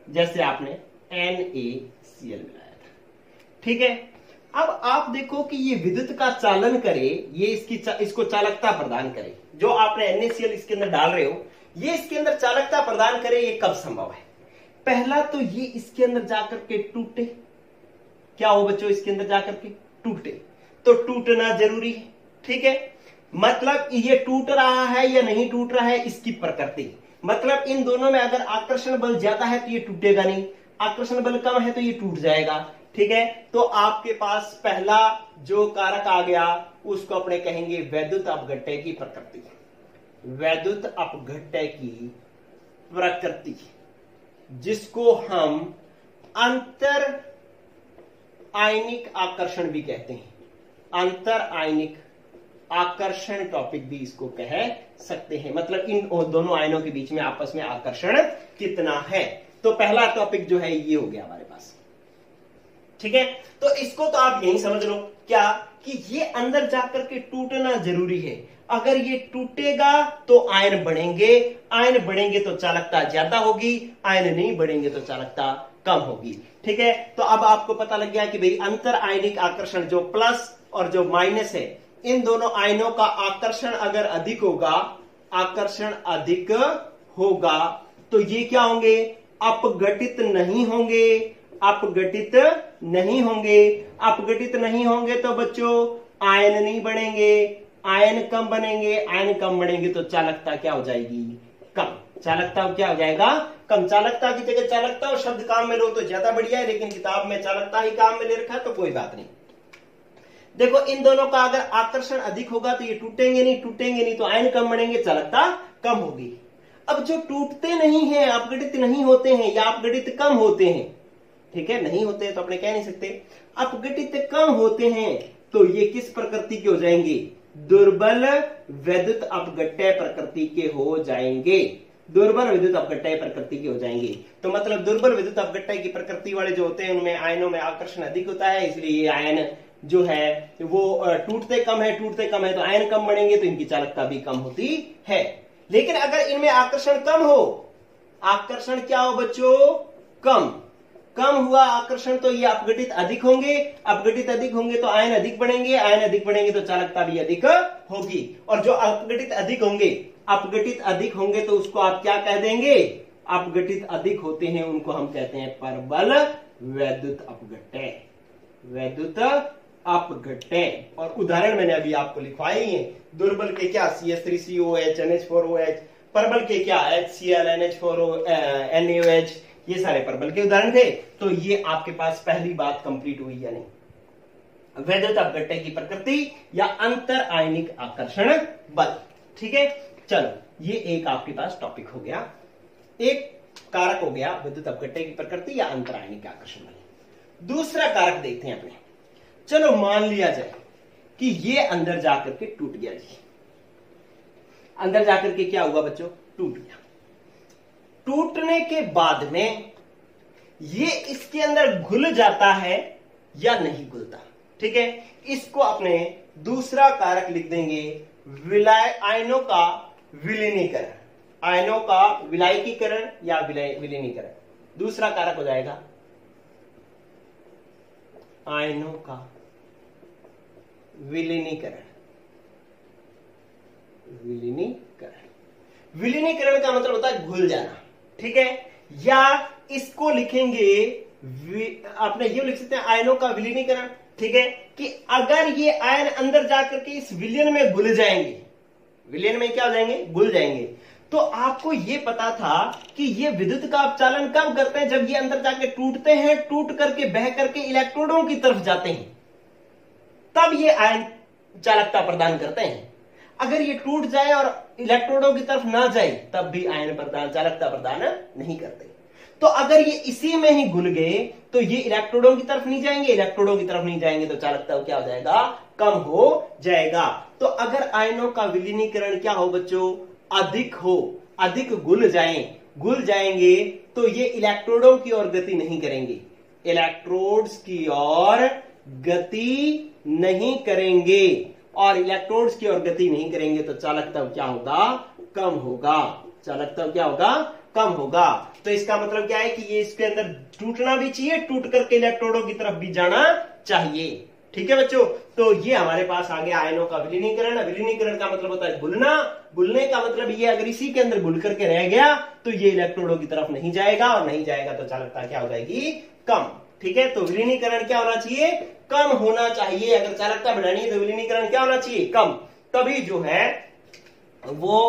जैसे आपने NaCl मिलाया था। ठीक है, अब आप देखो कि ये विद्युत का चालन करे, ये इसको चालकता प्रदान करे। जो आपने NaCl इसके अंदर डाल रहे हो, ये इसके अंदर चालकता प्रदान करे, ये कब संभव है? पहला तो ये इसके अंदर जाकर के टूटे। क्या हो बच्चों, इसके अंदर जाकर के टूटे, तो टूटना जरूरी है। ठीक है, मतलब ये टूट रहा है या नहीं टूट रहा है, इसकी प्रकृति, मतलब इन दोनों में अगर आकर्षण बल ज्यादा है तो ये टूटेगा नहीं, आकर्षण बल कम है तो ये टूट जाएगा। ठीक है, तो आपके पास पहला जो कारक आ गया उसको अपने कहेंगे वैद्युत अपघट्य की प्रकृति। वैद्युत अपघट्य की प्रकृति, जिसको हम अंतर आयनिक आकर्षण भी कहते हैं। अंतर आयनिक आकर्षण टॉपिक भी इसको कह सकते हैं, मतलब इन दोनों आयनों के बीच में आपस में आकर्षण कितना है। तो पहला टॉपिक जो है ये हो गया हमारे पास। ठीक है, तो इसको तो आप यही समझ लो क्या, कि ये अंदर जाकर के टूटना जरूरी है। अगर ये टूटेगा तो आयन बढ़ेंगे, आयन बढ़ेंगे तो चालकता ज्यादा होगी, आयन नहीं बढ़ेंगे तो चालकता कम होगी। ठीक है, तो अब आपको पता लग गया कि भाई अंतर आयनिक आकर्षण जो प्लस और जो माइनस है, इन दोनों आयनों का आकर्षण अगर अधिक होगा, आकर्षण अधिक होगा तो ये क्या होंगे, अपघटित नहीं होंगे। अपघटित नहीं होंगे, अपघटित नहीं होंगे तो बच्चों आयन नहीं बढ़ेंगे, आयन कम बनेंगे, आयन कम बढ़ेंगे तो चालकता क्या हो जाएगी, कम। चालकता क्या हो जाएगा, कम। चालकता की जगह चालकता और शब्द काम में लो तो ज्यादा बढ़िया है, लेकिन किताब में चालकता ही काम में ले रखा है तो कोई बात नहीं। देखो इन दोनों का अगर आकर्षण अधिक होगा तो ये टूटेंगे नहीं तो आयन कम बढ़ेंगे, चालकता कम होगी। अब जो टूटते नहीं है, अपघटित नहीं होते हैं या अपघटित कम होते हैं, ठीक है, नहीं होते तो अपने कह नहीं सकते, अपघटित कम होते हैं तो ये किस प्रकृति के हो जाएंगे, दुर्बल विद्युत अपघट्य प्रकृति के हो जाएंगे। दुर्बल विद्युत अपघट्य प्रकृति के हो जाएंगे। तो मतलब दुर्बल विद्युत अपघट्य की प्रकृति वाले जो होते हैं उनमें आयनों में आकर्षण अधिक होता है, इसलिए ये आयन जो है वो टूटते कम है तो आयन कम बढ़ेंगे तो इनकी चालकता भी कम होती है। लेकिन अगर इनमें आकर्षण कम हो, आकर्षण क्या हो बच्चों, कम हुआ आकर्षण, तो ये अपघटित अधिक होंगे, अपघटित अधिक होंगे तो आयन अधिक बढ़ेंगे, आयन अधिक बढ़ेंगे तो चालकता भी अधिक होगी। और जो अपघटित अधिक होंगे तो उसको आप क्या कह देंगे, अपघटित अधिक होते हैं उनको हम कहते हैं परबल वैद्युत अपघटय। और उदाहरण मैंने अभी आपको लिखवाए ही है। दुर्बल के क्या, CH3COH, NH4OH, परबल के क्या, HCl, NH4O, NaOH, ये सारे परबल के उदाहरण थे। तो ये आपके पास पहली बात कंप्लीट हुई या नहीं, वैद्युत अपघटय की प्रकृति या अंतर आयनिक आकर्षण बल। ठीक है, चलो ये एक आपके पास टॉपिक हो गया, एक कारक हो गया विद्युत अपघटय की प्रकृति या अंतर आयनिक आकर्षण बल। दूसरा कारक देखते हैं अपने। चलो मान लिया जाए कि ये अंदर जाकर के टूट गया जी, अंदर जाकर के क्या हुआ बच्चों, टूट गया। टूटने के बाद में ये इसके अंदर घुल जाता है या नहीं घुलता। ठीक है, इसको अपने दूसरा कारक लिख देंगे, आयनों का विलीनीकरण, आयनों का विलायकीकरण या विलीनीकरण। दूसरा कारक हो जाएगा आयनों का विलीनीकरण। विलीनीकरण का मतलब होता है घुल जाना। ठीक है, या इसको लिखेंगे आपने ये लिख सकते हैं आयनों का विलीनीकरण। ठीक है, कि अगर ये आयन अंदर जाकर के इस विलयन में घुल जाएंगे, विलयन में क्या हो जाएंगे, घुल जाएंगे, तो आपको ये पता था कि ये विद्युत का अपचालन कब करते हैं, जब ये अंदर जाके टूटते हैं, टूट करके बह करके इलेक्ट्रोडों की तरफ जाते हैं, तब ये आयन चालकता प्रदान करते हैं। अगर ये टूट जाए और इलेक्ट्रोडों की तरफ ना जाए तब भी आयन चालकता प्रदान नहीं करते। तो अगर ये इसी में ही घुल गए तो ये इलेक्ट्रोडों की तरफ नहीं जाएंगे, इलेक्ट्रोडों की तरफ नहीं जाएंगे तो चालकता क्या हो जाएगा, कम हो जाएगा। तो अगर आयनों का विलीनीकरण क्या हो बच्चों, अधिक हो, अधिक घुल जाएंगे तो ये इलेक्ट्रोडों की ओर गति नहीं करेंगे, इलेक्ट्रोड्स की ओर गति नहीं करेंगे, और इलेक्ट्रोड्स की ओर गति नहीं करेंगे तो चालकता क्या होगा, कम होगा। चालकता क्या होगा, कम होगा। तो इसका मतलब क्या है कि ये इसके अंदर टूटना भी चाहिए, टूट करके इलेक्ट्रोडों की तरफ भी जाना चाहिए। ठीक है बच्चों, तो ये हमारे पास आ गया आयनों का विलीनीकरण। विलीनीकरण का मतलब होता है घुलना, घुलने का मतलब ये अगर इसी के अंदर घुल करके रह गया तो ये इलेक्ट्रोडों की तरफ नहीं जाएगा, और नहीं जाएगा तो चालकता क्या हो जाएगी, कम। ठीक है, तो विलीनीकरण क्या होना चाहिए, कम होना चाहिए। अगर चालकता बढ़ानी है तो विलीनीकरण क्या होना चाहिए, कम। तभी जो है वो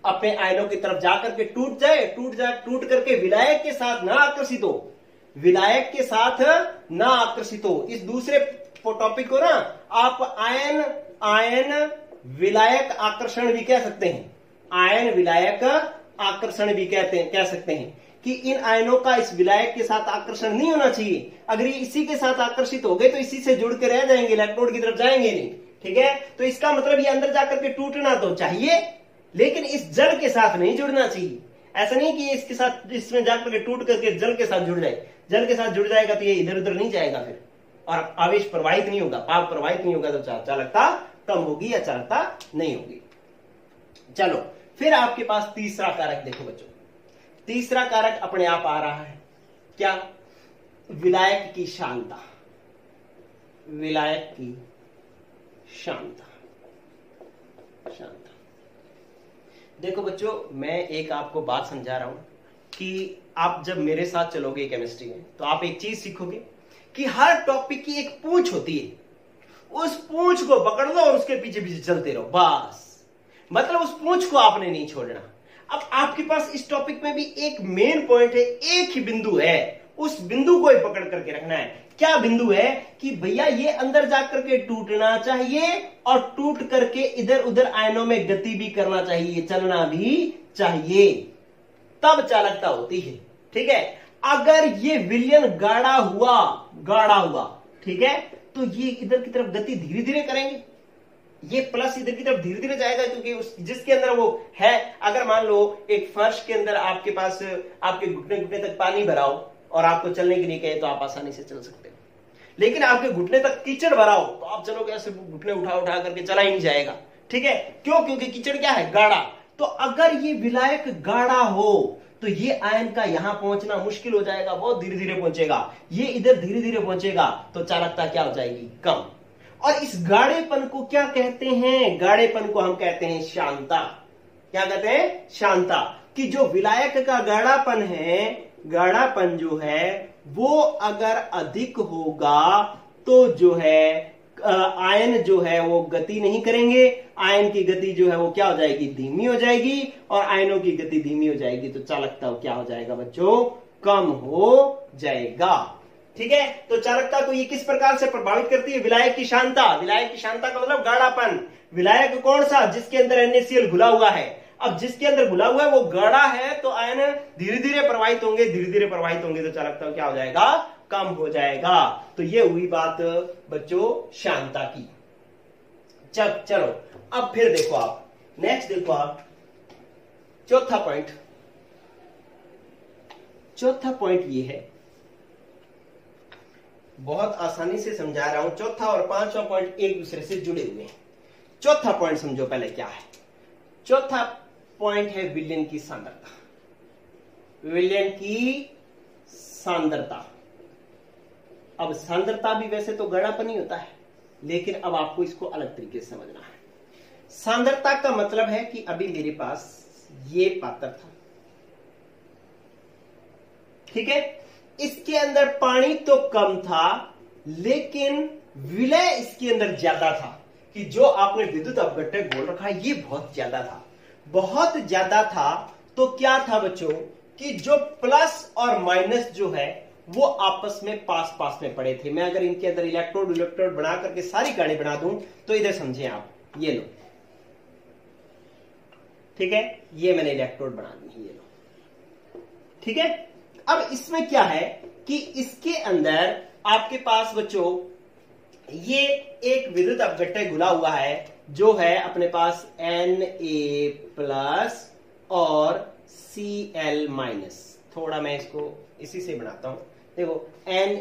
अपने आयनों की तरफ जाकर के टूट करके विलायक के साथ ना आकर्षित हो, विलायक के साथ ना आकर्षित हो। इस दूसरे टॉपिक को ना आप आयन विलायक आकर्षण भी कह सकते हैं, आयन विलायक आकर्षण भी कह सकते हैं कि इन आयनों का इस विलायक के साथ आकर्षण नहीं होना चाहिए। अगर ये इसी के साथ आकर्षित हो गए तो इसी से जुड़ के रह जाएंगे, इलेक्ट्रोड की तरफ जाएंगे नहीं। ठीक है, तो इसका मतलब ये अंदर जाकर के टूटना तो चाहिए लेकिन इस जल के साथ नहीं जुड़ना चाहिए। ऐसा नहीं कि इसके साथ, इसमें जाकर के टूट करके जल के साथ जुड़ जाए, जल के साथ जुड़ जाएगा तो ये इधर उधर नहीं जाएगा फिर, और आवेश प्रवाहित नहीं होगा, पाप प्रवाहित नहीं होगा, तो चालकता कम होगी या चालकता नहीं होगी। चलो फिर आपके पास तीसरा कारक देखो बच्चों, तीसरा कारक अपने आप आ रहा है क्या, विलायक की शांता। विलायक की शांता। देखो बच्चों, मैं एक आपको बात समझा रहा हूं कि आप जब मेरे साथ चलोगे केमिस्ट्री में तो आप एक चीज सीखोगे कि हर टॉपिक की एक पूंछ होती है, उस पूंछ को पकड़ लो और उसके पीछे पीछे चलते रहो, बस। मतलब उस पूंछ को आपने नहीं छोड़ना। अब आपके पास इस टॉपिक में भी एक मेन पॉइंट है, एक ही बिंदु है, उस बिंदु को ही पकड़ करके रखना है। क्या बिंदु है कि भैया ये अंदर जाकर के टूटना चाहिए और टूट करके इधर उधर आयनों में गति भी करना चाहिए, चलना भी चाहिए, तब चालकता होती है। ठीक है, अगर ये विलयन गाढ़ा हुआ, ठीक है, तो ये इधर की तरफ गति धीरे धीरे करेंगे, ये प्लस इधर की तरफ धीरे धीरे जाएगा, क्योंकि उस जिसके अंदर वो है, अगर मान लो एक फर्श के अंदर आपके पास आपके घुटने घुटने तक पानी भराओ और आपको चलने के लिए कहे तो आप आसानी से चल सकते हो। लेकिन आपके घुटने तक कीचड़ भरा हो तो आप चलोगे ऐसे घुटने उठा उठा करके चला ही नहीं जाएगा। ठीक है, क्यों? क्योंकि कीचड़ क्या है? गाढ़ा। तो अगर ये विलायक गाढ़ा हो तो ये आयन का यहां पहुंचना मुश्किल हो जाएगा, बहुत धीरे धीरे पहुंचेगा। ये इधर धीरे धीरे पहुंचेगा तो चालकता क्या हो जाएगी? कम। और इस गाढ़ेपन को क्या कहते हैं? गाढ़ेपन को हम कहते हैं शांता। क्या कहते हैं? शांता। कि जो विलायक का गाढ़ापन है, गाढ़ापन जो है वो अगर अधिक होगा तो जो है आयन जो है वो गति नहीं करेंगे। आयन की गति जो है वो क्या हो जाएगी? धीमी हो जाएगी। और आयनों की गति धीमी हो जाएगी तो चालकता क्या हो जाएगा बच्चों? कम हो जाएगा। ठीक है, तो चालकता को ये किस प्रकार से प्रभावित करती है? विलायक की शांता। विलायक की शांता का मतलब गाढ़ापन। विलायक कौन सा? जिसके अंदर NaCl घुला हुआ है। अब जिसके अंदर घुला हुआ है वो गाढ़ा है तो आयन धीरे धीरे प्रवाहित होंगे, धीरे धीरे प्रवाहित होंगे तो चालकता क्या हो जाएगा? कम हो जाएगा। तो ये हुई बात बच्चों शांता की। चलो अब फिर देखो आप, नेक्स्ट देखो आप, चौथा पॉइंट। चौथा पॉइंट ये है, बहुत आसानी से समझा रहा हूं। चौथा और पांचवा पॉइंट एक दूसरे से जुड़े हुए हैं। चौथा पॉइंट समझो पहले क्या है। चौथा पॉइंट है विलयन की सांद्रता। विलयन की सांद्रता। अब सांद्रता भी वैसे तो गाढ़ापन ही होता है, लेकिन अब आपको इसको अलग तरीके से समझना है। सांद्रता का मतलब है कि अभी मेरे पास ये पात्र था, ठीक है, इसके अंदर पानी तो कम था लेकिन विलय इसके अंदर ज्यादा था। कि जो आपने विद्युत अपघट्य घोल रखा है ये बहुत ज्यादा था, बहुत ज्यादा था। तो क्या था बच्चों कि जो प्लस और माइनस जो है वो आपस में पास पास में पड़े थे। मैं अगर इनके अंदर इलेक्ट्रोड इलेक्ट्रोड बना करके सारी कहानी बना दूं तो इधर समझें आप, ये लो, ठीक है, ये मैंने इलेक्ट्रोड बना दी, ये लो, ठीक है। अब इसमें क्या है कि इसके अंदर आपके पास बच्चों ये एक विद्युत अपघट्य घुला हुआ है जो है अपने पास Na+ और Cl-। थोड़ा मैं इसको इसी से बनाता हूं, देखो Na+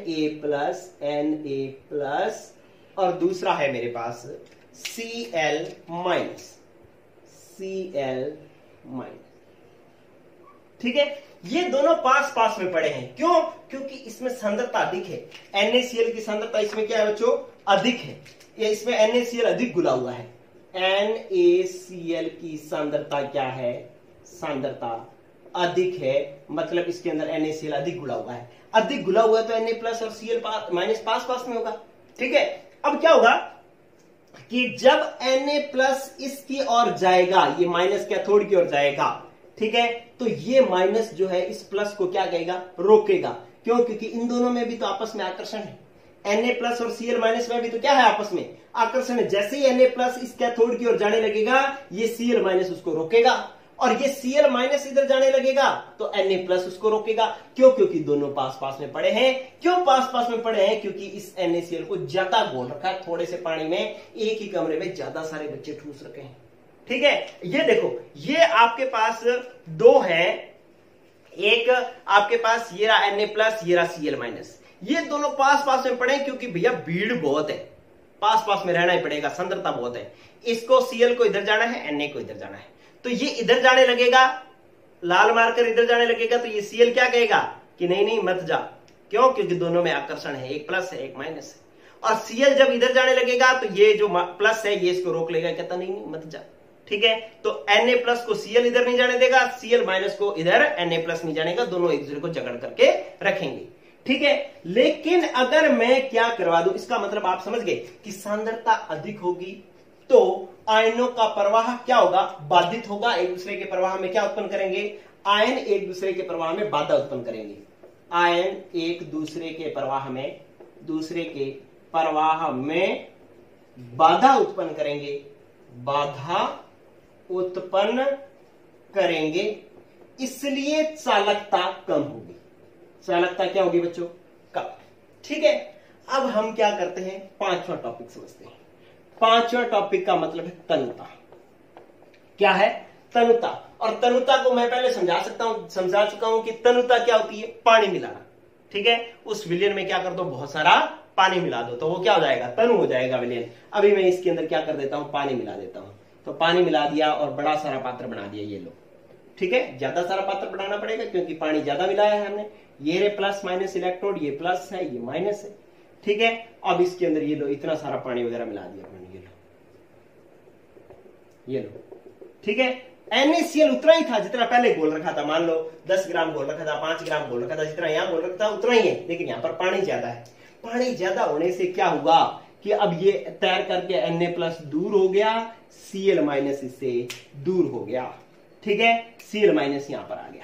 और दूसरा है मेरे पास Cl-। ठीक है, ये दोनों पास पास में पड़े हैं। क्यों? क्योंकि इसमें सांद्रता अधिक है। NaCl की सांद्रता इसमें क्या है बच्चों? अधिक है। ये इसमें NaCl अधिक घुला हुआ है। NaCl की सांद्रता क्या है? सांद्रता अधिक है, मतलब इसके अंदर NaCl अधिक घुला हुआ है। अधिक घुला हुआ है तो Na+ और Cl- पास पास में होगा, ठीक है। अब क्या होगा कि जब Na+ इसकी ओर जाएगा, ये माइनस कैथोड की ओर जाएगा, ठीक है, तो ये माइनस जो है इस प्लस को क्या कहेगा? रोकेगा। क्यों? क्योंकि इन दोनों में भी तो आपस में आकर्षण है। Na+ और Cl- में भी तो क्या है? आपस में आकर्षण है। जैसे ही Na+ इस कैथोड की ओर जाने लगेगा ये Cl- उसको रोकेगा, और ये Cl- इधर जाने लगेगा तो Na+ उसको रोकेगा। क्यों? क्योंकि दोनों पास पास में पड़े हैं। क्यों पास पास में पड़े हैं? क्योंकि इस NaCl को ज्यादा घोल रखा है, थोड़े से पानी में एक ही कमरे में ज्यादा सारे बच्चे ठूस रखे हैं, ठीक है। ये देखो, ये आपके पास दो है, एक आपके पास ये रहा Na+, ये रहा Cl-। ये दोनों पास पास में पड़े क्योंकि भैया भीड़ बहुत है, पास पास में रहना ही पड़ेगा, सांद्रता बहुत है। इसको Cl को इधर जाना है, Na को इधर जाना है, तो ये इधर जाने लगेगा, लाल मार्कर इधर जाने लगेगा, तो ये Cl क्या कहेगा कि नहीं नहीं मत जा। क्यों? क्योंकि दोनों में आकर्षण है, एक प्लस है एक माइनस है। और Cl जब इधर जाने लगेगा तो ये जो प्लस है ये इसको रोक लेगा, कहता नहीं नहीं मत जा, ठीक है। तो Na+ को Cl इधर नहीं जाने देगा, Cl- को इधर Na+ नहीं जाने का, दोनों एक दूसरे को जकड़ करके रखेंगे, ठीक है। लेकिन अगर मैं क्या करवा दूं, इसका मतलब आप समझ गए कि सांद्रता अधिक होगी तो आयनों का प्रवाह क्या होगा? बाधित होगा। एक दूसरे के प्रवाह में क्या उत्पन्न करेंगे? आयन एक दूसरे के प्रवाह में बाधा उत्पन्न करेंगे। आयन एक दूसरे के प्रवाह में बाधा उत्पन्न करेंगे, बाधा उत्पन्न करेंगे, इसलिए चालकता कम होगी। चालकता क्या होगी बच्चों? कम, ठीक है। अब हम क्या करते हैं? पांचवा टॉपिक समझते हैं। पांचवा टॉपिक का मतलब है तनुता। क्या है? तनुता। और तनुता को मैं पहले समझा चुका हूं कि तनुता क्या होती है? पानी मिलाना, ठीक है। उस विलयन में क्या कर दो? बहुत सारा पानी मिला दो, तो वो क्या हो जाएगा, तनु हो जाएगा विलयन। अभी मैं इसके अंदर क्या कर देता हूं, पानी मिला देता हूं। तो पानी मिला दिया और बड़ा सारा पात्र बना दिया, ये लो। ठीक है, ज्यादा सारा पात्र बनाना पड़ेगा क्योंकि पानी ज्यादा मिलाया है हमने। ये रे प्लस माइनस इलेक्ट्रोड, ये प्लस है ये माइनस है। ठीक है, अब इसके अंदर ये लो, इतना सारा पानी वगैरह मिला दिया मैंने, ये लो, ये लो। ठीक है, NaCl उतना ही था जितना पहले बोल रखा था। मान लो 10 ग्राम बोल रखा था, 5 ग्राम बोल रखा था, जितना यहां बोल रखा था उतना ही है, लेकिन यहां पर पानी ज्यादा है। पानी ज्यादा होने से क्या हुआ कि अब ये तैर करके Na+ दूर हो गया, Cl- इससे दूर हो गया। ठीक है, Cl- यहां पर आ गया।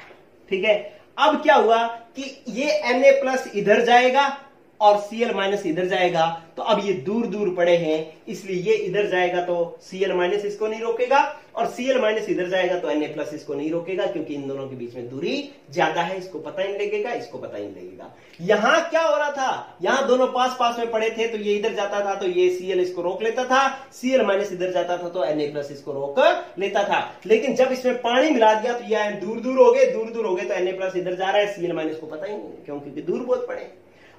ठीक है, अब क्या हुआ कि ये Na+ इधर जाएगा और Cl- इधर जाएगा, तो अब ये दूर दूर पड़े हैं, इसलिए ये इधर जाएगा तो Cl- इसको नहीं रोकेगा, और Cl- इधर जाएगा तो Na+ इसको नहीं रोकेगा, क्योंकि इन दोनों के बीच में दूरी ज्यादा है। इसको पता ही नहीं लगेगा, इसको पता ही नहीं लगेगा। यहां क्या हो रहा था, यहां दोनों पास पास में पड़े थे, तो ये इधर जाता था तो ये Cl इसको रोक लेता था, Cl- इधर जाता था तो Na+ इसको रोक लेता था। लेकिन जब इसमें पानी मिला दिया तो ये दूर दूर हो गए, दूर दूर हो गए तो Na+ इधर जा रहा है, Cl- को पता ही नहीं, क्योंकि दूर बहुत पड़े।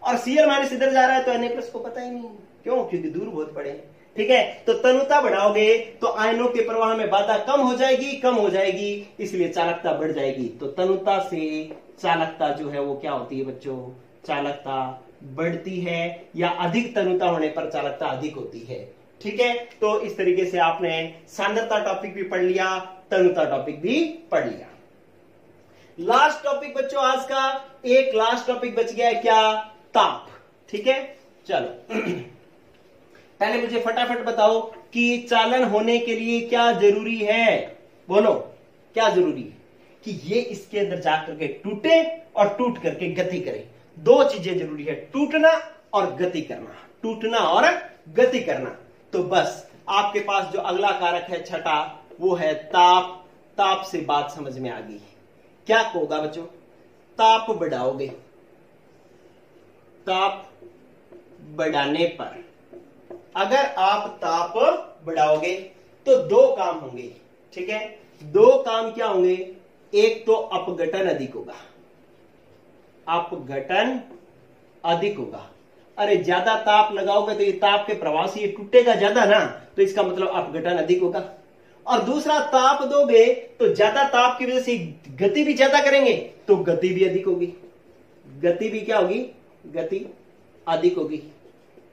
और Cl- इधर जा रहा है तो Na+ को पता ही नहीं, क्यों, क्योंकि दूर बहुत पड़े। ठीक है, तो तनुता बढ़ाओगे तो आयनों के प्रवाह में बाधा कम हो जाएगी, कम हो जाएगी, इसलिए चालकता बढ़ जाएगी। तो तनुता से चालकता जो है वो क्या होती है बच्चों, चालकता बढ़ती है, या अधिक तनुता होने पर चालकता अधिक होती है। ठीक है, तो इस तरीके से आपने सांद्रता टॉपिक भी पढ़ लिया, तनुता टॉपिक भी पढ़ लिया। लास्ट टॉपिक बच्चों आज का, एक लास्ट टॉपिक बच गया है, क्या, ताप। ठीक है, चलो पहले मुझे फटाफट बताओ कि चालन होने के लिए क्या जरूरी है, बोलो क्या जरूरी है, कि ये इसके अंदर जाकर के टूटे और टूट करके गति करे। दो चीजें जरूरी है, टूटना और गति करना, टूटना और गति करना। तो बस आपके पास जो अगला कारक है छठा, वो है ताप। ताप से बात समझ में आ गई, क्या होगा बच्चों, ताप बढ़ाओगे, ताप बढ़ाने पर, अगर आप ताप बढ़ाओगे तो दो काम होंगे। ठीक है, दो काम क्या होंगे, एक तो अपघटन अधिक होगा, अपघटन अधिक होगा। अरे ज्यादा ताप लगाओगे तो ये ताप के प्रवाह से ये टूटेगा ज्यादा ना, तो इसका मतलब अपघटन अधिक होगा। और दूसरा, ताप दोगे तो ज्यादा ताप की वजह से गति भी ज्यादा करेंगे, तो गति भी अधिक होगी, गति भी क्या होगी, गति अधिक होगी।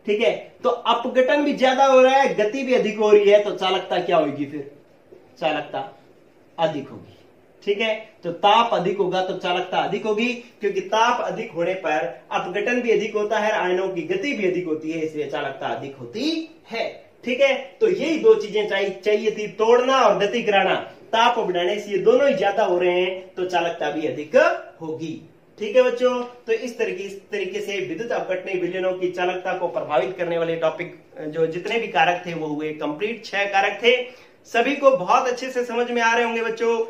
ठीक है, तो अपघटन भी ज्यादा हो रहा है, गति भी अधिक हो रही है, तो चालकता क्या होगी, फिर चालकता अधिक होगी। ठीक है, तो ताप अधिक होगा तो चालकता अधिक होगी, क्योंकि ताप अधिक होने पर अपघटन भी अधिक होता है, आयनों की गति भी अधिक होती है, इसलिए चालकता अधिक होती है। ठीक है, तो यही दो चीजें चाहिए थी, तोड़ना और गति कराना। ताप बढ़ाने से ये दोनों ही ज्यादा हो रहे हैं तो चालकता भी अधिक होगी। ठीक है बच्चों, तो इस तरीके से विद्युत अपघटनी विलयनों की चालकता को प्रभावित करने वाले टॉपिक जो जितने भी कारक थे वो हुए कंप्लीट। 6 कारक थे, सभी को बहुत अच्छे से समझ में आ रहे होंगे बच्चों।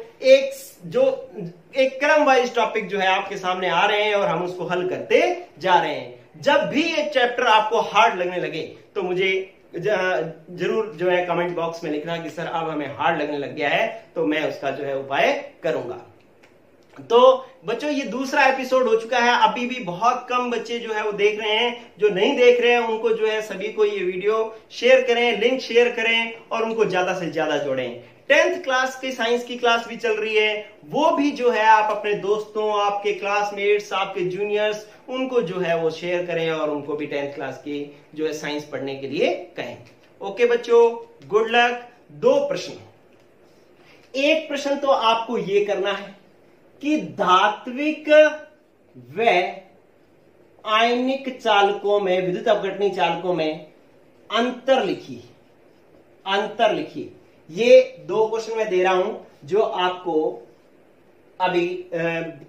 एक क्रम वाइज टॉपिक जो है आपके सामने आ रहे हैं और हम उसको हल करते जा रहे हैं। जब भी एक चैप्टर आपको हार्ड लगने लगे तो मुझे जरूर जो है कमेंट बॉक्स में लिखना कि सर अब हमें हार्ड लगने लग गया है, तो मैं उसका जो है उपाय करूंगा। तो बच्चों ये दूसरा एपिसोड हो चुका है, अभी भी बहुत कम बच्चे जो है वो देख रहे हैं। जो नहीं देख रहे हैं उनको जो है सभी को ये वीडियो शेयर करें, लिंक शेयर करें और उनको ज्यादा से ज्यादा जोड़ें। 10th क्लास की साइंस की क्लास भी चल रही है, वो भी जो है आप अपने दोस्तों, आपके क्लासमेट्स, आपके जूनियर्स, उनको जो है वो शेयर करें और उनको भी 10th क्लास की जो है साइंस पढ़ने के लिए कहें। ओके बच्चों, गुड लक। 2 प्रश्न, एक प्रश्न तो आपको ये करना है कि धात्विक व आयनिक चालकों में, विद्युत अपघटनी चालकों में अंतर लिखिए, अंतर लिखिए। ये 2 क्वेश्चन मैं दे रहा हूं जो आपको अभी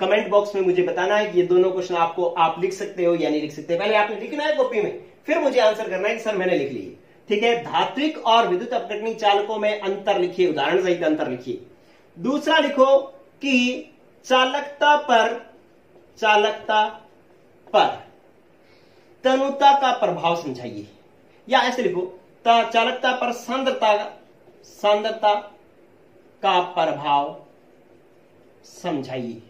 कमेंट बॉक्स में मुझे बताना है कि ये दोनों क्वेश्चन आपको आप लिख सकते हो या नहीं लिख सकते। पहले आपने लिखना है कॉपी में, फिर मुझे आंसर करना है कि सर मैंने लिख लिए। ठीक है, धात्विक और विद्युत अपघटनी चालकों में अंतर लिखिए, उदाहरण सहित अंतर लिखिए। दूसरा लिखो कि चालकता पर तनुता का प्रभाव समझाइए, या ऐसे लिखो चालकता पर सांद्रता का प्रभाव समझाइए।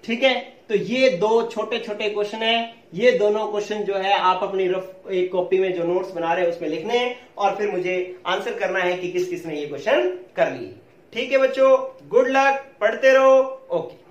ठीक है, तो ये दो छोटे छोटे क्वेश्चन है, ये दोनों क्वेश्चन जो है आप अपनी रफ एक कॉपी में जो नोट्स बना रहे हैं उसमें लिखने हैं और फिर मुझे आंसर करना है कि किस किस ने ये क्वेश्चन कर लिए। ठीक है बच्चों, गुड लक, पढ़ते रहो। ओके।